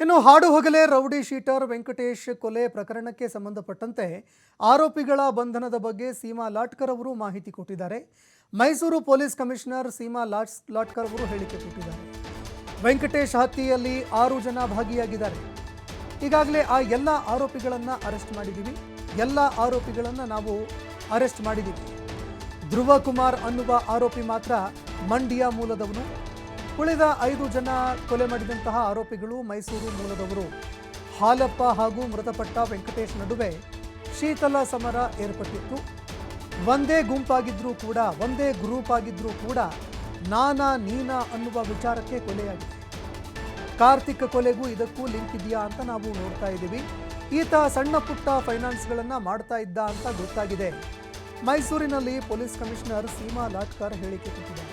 ಇನ್ನು ಹಾಡು ಹಗಲೇ rowdy sheeter Venkatesh ಕೊಲೆ ಪ್ರಕರಣಕ್ಕೆ ಸಂಬಂಧಪಟ್ಟಂತೆ ಆರೋಪಿಗಳ ಬಂಧನದ ಬಗ್ಗೆ ಸೀಮಾ ಲಾಟ್ಕರ್ ಅವರು ಮಾಹಿತಿ ಕೊಟ್ಟಿದ್ದಾರೆ. ಮೈಸೂರು ಪೊಲೀಸ್ ಕಮಿಷನರ್ ಸೀಮಾ ಲಾಟ್ಕರ್ ಅವರು ಹೇಳಿಕೆ ಕೊಟ್ಟಿದ್ದಾರೆ. ವೆಂಕಟೇಶ್ ಹತ್ಯೆಯಲ್ಲಿ 6 ಜನ ಭಾಗಿಯಾಗಿದ್ದಾರೆ. ಈಗಾಗಲೇ ಆ ಎಲ್ಲ ಆರೋಪಿಗಳನ್ನು ಅರೆಸ್ಟ್ ಮಾಡಿದ್ದೀವಿ. ಎಲ್ಲ ಆರೋಪಿಗಳನ್ನು ನಾವು ಅರೆಸ್ಟ್ ಮಾಡಿದ್ದೀವಿ. ಧ್ರುವ ಕುಮಾರ್ ಅನ್ನುವ ಆರೋಪಿ ಮಾತ್ರ ಮಂಡ್ಯ ಮೂಲದವನು. ಉಳಿದ 5 ಜನ ಕೊಲೆ ಮಾಡಿದಂತಹ ಆರೋಪಿಗಳು ಮೈಸೂರು ಮೂಲದವರು. ಹಾಲಪ್ಪ ಹಾಗೂ ಮೃತಪಟ್ಟ ವೆಂಕಟೇಶ್ ನಡುವೆ ಶೀತಲ ಸಮರ ಏರ್ಪಟ್ಟಿತ್ತು. ಒಂದೇ ಗುಂಪಾಗಿದ್ರೂ ಕೂಡ, ಒಂದೇ ಗ್ರೂಪ್ ಆಗಿದ್ರೂ ಕೂಡ ನಾನಾ ನೀನಾ ಅನ್ನುವ ವಿಚಾರಕ್ಕೆ ಕೊಲೆಯಾಗಿದೆ. ಕಾರ್ತಿಕ್ ಕೊಲೆಗೂ ಇದಕ್ಕೂ ಲಿಂಕ್ ಇದೆಯಾ ಅಂತ ನಾವು ನೋಡ್ತಾ ಇದ್ದೀವಿ. ಈತ ಸಣ್ಣ ಪುಟ್ಟ ಫೈನಾನ್ಸ್ಗಳನ್ನು ಮಾಡ್ತಾ ಇದ್ದ ಅಂತ ಗೊತ್ತಾಗಿದೆ. ಮೈಸೂರಿನಲ್ಲಿ ಪೊಲೀಸ್ ಕಮಿಷನರ್ ಸೀಮಾ ಲಾಟ್ಕರ್ ಹೇಳಿಕೆ ಕೊಟ್ಟಿದ್ದಾರೆ.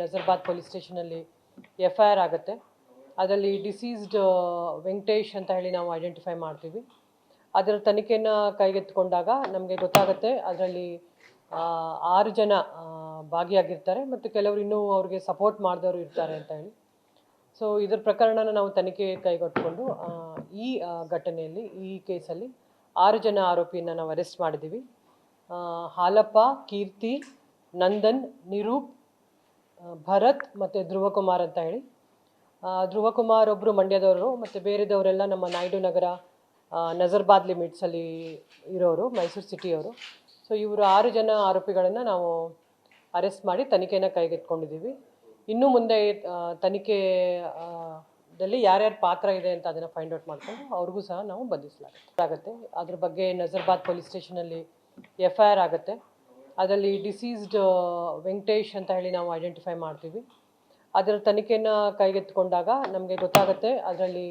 ನಜರ್ಬಾದ್ ಪೊಲೀಸ್ ಸ್ಟೇಷನಲ್ಲಿ FIR ಆಗುತ್ತೆ. ಅದರಲ್ಲಿ ಡಿಸೀಸ್ಡ್ ವೆಂಕಟೇಶ್ ಅಂತ ಹೇಳಿ ನಾವು ಐಡೆಂಟಿಫೈ ಮಾಡ್ತೀವಿ. ಅದರ ತನಿಖೆಯನ್ನು ಕೈಗೆತ್ತಿಕೊಂಡಾಗ ನಮಗೆ ಗೊತ್ತಾಗುತ್ತೆ ಅದರಲ್ಲಿ 6 ಜನ ಭಾಗಿಯಾಗಿರ್ತಾರೆ ಮತ್ತು ಕೆಲವರು ಇನ್ನೂ ಅವ್ರಿಗೆ ಸಪೋರ್ಟ್ ಮಾಡಿದವರು ಇರ್ತಾರೆ ಅಂತ ಹೇಳಿ. ಸೊ ಇದರ ಪ್ರಕರಣನ ನಾವು ತನಿಖೆ ಕೈಗೆತ್ತಿಕೊಂಡು ಈ ಘಟನೆಯಲ್ಲಿ, ಈ ಕೇಸಲ್ಲಿ 6 ಜನ ಆರೋಪಿಯನ್ನು ನಾವು ಅರೆಸ್ಟ್ ಮಾಡಿದ್ದೀವಿ. ಹಾಲಪ್ಪ, ಕೀರ್ತಿ, ನಂದನ್, ನಿರೂಪ್, ಭರತ್ ಮತ್ತು ಧ್ರುವಕುಮಾರ್ ಅಂತ ಹೇಳಿ. ಧ್ರುವಕುಮಾರ್ ಒಬ್ಬರು ಮಂಡ್ಯದವರು ಮತ್ತು ಬೇರೆದವರೆಲ್ಲ ನಮ್ಮ ನಾಯ್ಡು ನಗರ ನಜರ್ಬಾದ್ ಲಿಮಿಟ್ಸಲ್ಲಿ ಇರೋರು, ಮೈಸೂರು ಸಿಟಿಯವರು. ಸೊ ಇವರು 6 ಜನ ಆರೋಪಿಗಳನ್ನು ನಾವು ಅರೆಸ್ಟ್ ಮಾಡಿ ತನಿಖೆಯನ್ನು ಕೈಗೆತ್ತಿಕೊಂಡಿದ್ದೀವಿ. ಇನ್ನು ಮುಂದೆ ತನಿಖೆಯಲ್ಲಿ ಯಾರ್ಯಾರ ಪಾತ್ರ ಇದೆ ಅಂತ ಅದನ್ನು ಫೈಂಡ್ ಔಟ್ ಮಾಡಿಕೊಂಡು ಅವ್ರಿಗೂ ಸಹ ನಾವು ಬಂಧಿಸಲಾಗುತ್ತೆ. ಅದ್ರ ಬಗ್ಗೆ ನಜರ್ಬಾದ್ ಪೊಲೀಸ್ ಸ್ಟೇಷನಲ್ಲಿ FIR ಆಗುತ್ತೆ. ಅದರಲ್ಲಿ ಡಿಸೀಸ್ಡ್ ವೆಂಕಟೇಶ್ ಅಂತ ಹೇಳಿ ನಾವು ಐಡೆಂಟಿಫೈ ಮಾಡ್ತೀವಿ. ಅದರ ತನಿಖೆಯನ್ನು ಕೈಗೆತ್ತಿಕೊಂಡಾಗ ನಮಗೆ ಗೊತ್ತಾಗುತ್ತೆ ಅದರಲ್ಲಿ